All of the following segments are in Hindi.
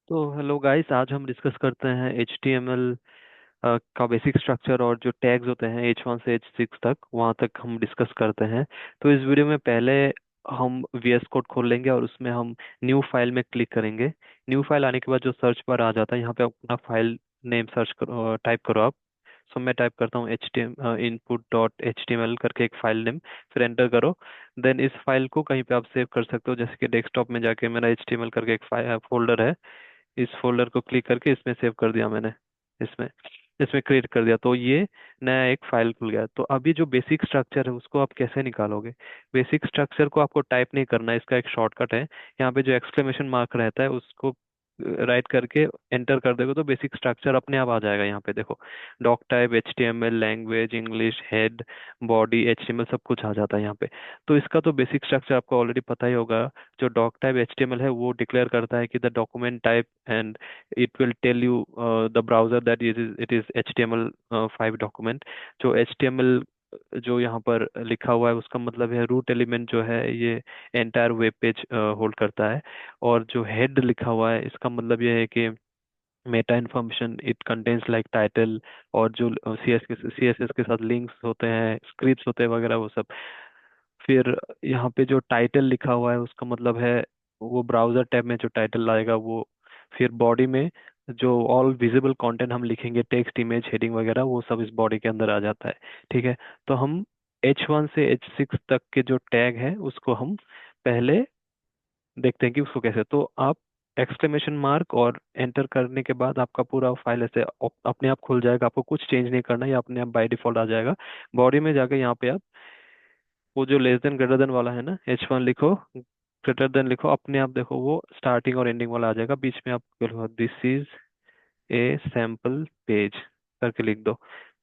तो हेलो गाइस, आज हम डिस्कस करते हैं HTML का बेसिक स्ट्रक्चर और जो टैग्स होते हैं H1 से H6 तक, वहाँ तक हम डिस्कस करते हैं। तो इस वीडियो में पहले हम VS कोड खोल लेंगे और उसमें हम न्यू फाइल में क्लिक करेंगे। न्यू फाइल आने के बाद जो सर्च बार आ जाता है, यहाँ पे अपना फाइल नेम सर्च करो, टाइप करो आप। सो मैं टाइप करता हूँ input.html करके एक फाइल नेम, फिर एंटर करो। देन इस फाइल को कहीं पे आप सेव कर सकते हो, जैसे कि डेस्कटॉप में जाके मेरा HTML करके एक फोल्डर है। इस फोल्डर को क्लिक करके इसमें सेव कर दिया मैंने। इसमें इसमें क्रिएट कर दिया, तो ये नया एक फाइल खुल गया। तो अभी जो बेसिक स्ट्रक्चर है उसको आप कैसे निकालोगे? बेसिक स्ट्रक्चर को आपको टाइप नहीं करना है, इसका एक शॉर्टकट है। यहाँ पे जो एक्सक्लेमेशन मार्क रहता है उसको राइट करके एंटर कर दोगे तो बेसिक स्ट्रक्चर अपने आप आ जाएगा। यहाँ पे देखो, doc type, HTML, language, English, head, body, HTML सब कुछ आ जाता है यहाँ पे। तो इसका तो बेसिक स्ट्रक्चर आपको ऑलरेडी पता ही होगा। जो डॉक टाइप HTML है वो डिक्लेयर करता है कि the document type, and it will tell you the browser that it is HTML5 document. जो HTML जो यहाँ पर लिखा हुआ है उसका मतलब है रूट एलिमेंट जो है ये एंटायर वेब पेज होल्ड करता है। और जो हेड लिखा हुआ है इसका मतलब ये है कि Meta information it contains like title, और जो CSS के साथ लिंक्स होते हैं, स्क्रिप्ट्स होते हैं वगैरह वो सब। फिर यहाँ पे जो टाइटल लिखा हुआ है उसका मतलब है वो ब्राउजर टैब में जो टाइटल आएगा वो। फिर बॉडी में जो ऑल विजिबल कंटेंट हम लिखेंगे, टेक्स्ट, इमेज, हेडिंग वगैरह, वो सब इस बॉडी के अंदर आ जाता है। ठीक है। तो हम H1 से H6 तक के जो टैग है उसको हम पहले देखते हैं कि उसको कैसे। तो आप एक्सक्लेमेशन मार्क और एंटर करने के बाद आपका पूरा फाइल ऐसे अपने आप खुल जाएगा। आपको कुछ चेंज नहीं करना है, ये अपने आप बाय डिफॉल्ट आ जाएगा। बॉडी में जाके यहाँ पे आप वो जो लेस देन ग्रेटर देन वाला है ना, H1 लिखो, ग्रेटर देन लिखो, अपने आप देखो वो स्टार्टिंग और एंडिंग वाला आ जाएगा। बीच में आप लिखो this is a sample page करके लिख दो।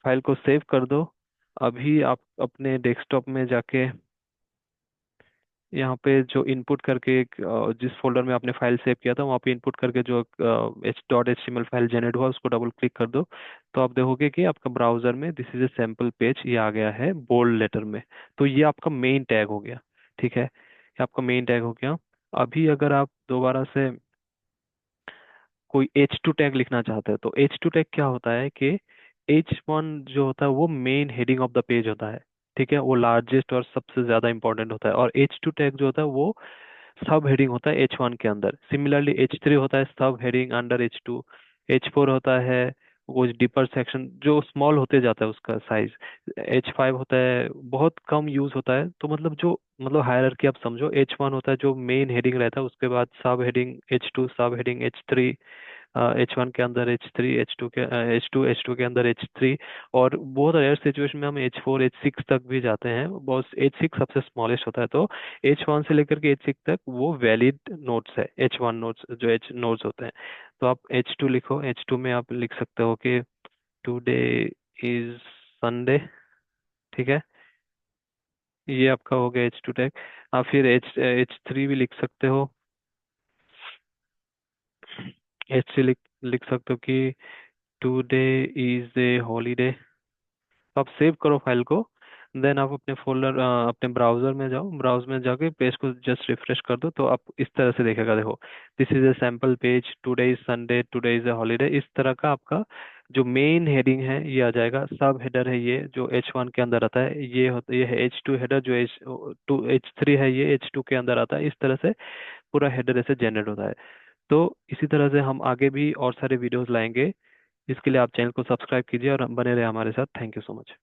फाइल को सेव कर दो। अभी आप अपने डेस्कटॉप में जाके यहाँ पे जो इनपुट करके जिस फोल्डर में आपने फाइल सेव किया था वहाँ पे इनपुट करके जो HTML फाइल जनरेट हुआ उसको डबल क्लिक कर दो। तो आप देखोगे कि आपका ब्राउजर में this is a sample page ये आ गया है बोल्ड लेटर में। तो ये आपका मेन टैग हो गया। ठीक है, ये आपका मेन टैग हो गया। अभी अगर आप दोबारा से कोई H2 टैग लिखना चाहते हैं तो H2 टैग क्या होता है कि H1 जो होता है वो main heading of the page होता है। ठीक है, वो लार्जेस्ट और सबसे ज्यादा इंपॉर्टेंट होता है। और H2 टैग जो होता है वो सब हेडिंग होता है H1 के अंदर। सिमिलरली H3 होता है सब हेडिंग अंडर H2। H4 होता है कुछ डीपर सेक्शन जो स्मॉल होते जाता है उसका साइज। H5 होता है बहुत कम यूज होता है। तो मतलब जो मतलब हायरार्की आप समझो, H1 होता है जो मेन हेडिंग रहता है, उसके बाद सब हेडिंग H2, सब हेडिंग H3, H1 के अंदर H3, H2 के अंदर H3। और बहुत रेयर सिचुएशन में हम H4, H6 तक भी जाते हैं। बहुत H6 सबसे स्मॉलेस्ट होता है। तो H1 से लेकर के H6 तक वो वैलिड नोट्स है। H1 नोट्स जो H नोट्स होते हैं। तो आप H2 लिखो। H2 में आप लिख सकते हो कि टुडे इज संडे। ठीक है, ये आपका हो गया H2 टैग। आप फिर H3 भी लिख सकते हो। H3 लिख लिख सकते हो कि टुडे इज ए हॉलीडे। तो आप सेव करो फाइल को। देन आप अपने फोल्डर अपने ब्राउजर में जाओ, ब्राउज में जाके पेज को जस्ट रिफ्रेश कर दो तो आप इस तरह से देखेगा। देखो, this is a sample page, today is Sunday, today is a holiday. इस तरह का आपका जो मेन हेडिंग है ये आ जाएगा। सब हेडर है ये जो H1 के अंदर आता है, ये है H2 हेडर। जो H3 है ये H2 के अंदर आता है। इस तरह से पूरा हेडर ऐसे जनरेट होता है। तो इसी तरह से हम आगे भी और सारे वीडियोस लाएंगे। इसके लिए आप चैनल को सब्सक्राइब कीजिए और बने रहे हमारे साथ। Thank you so much.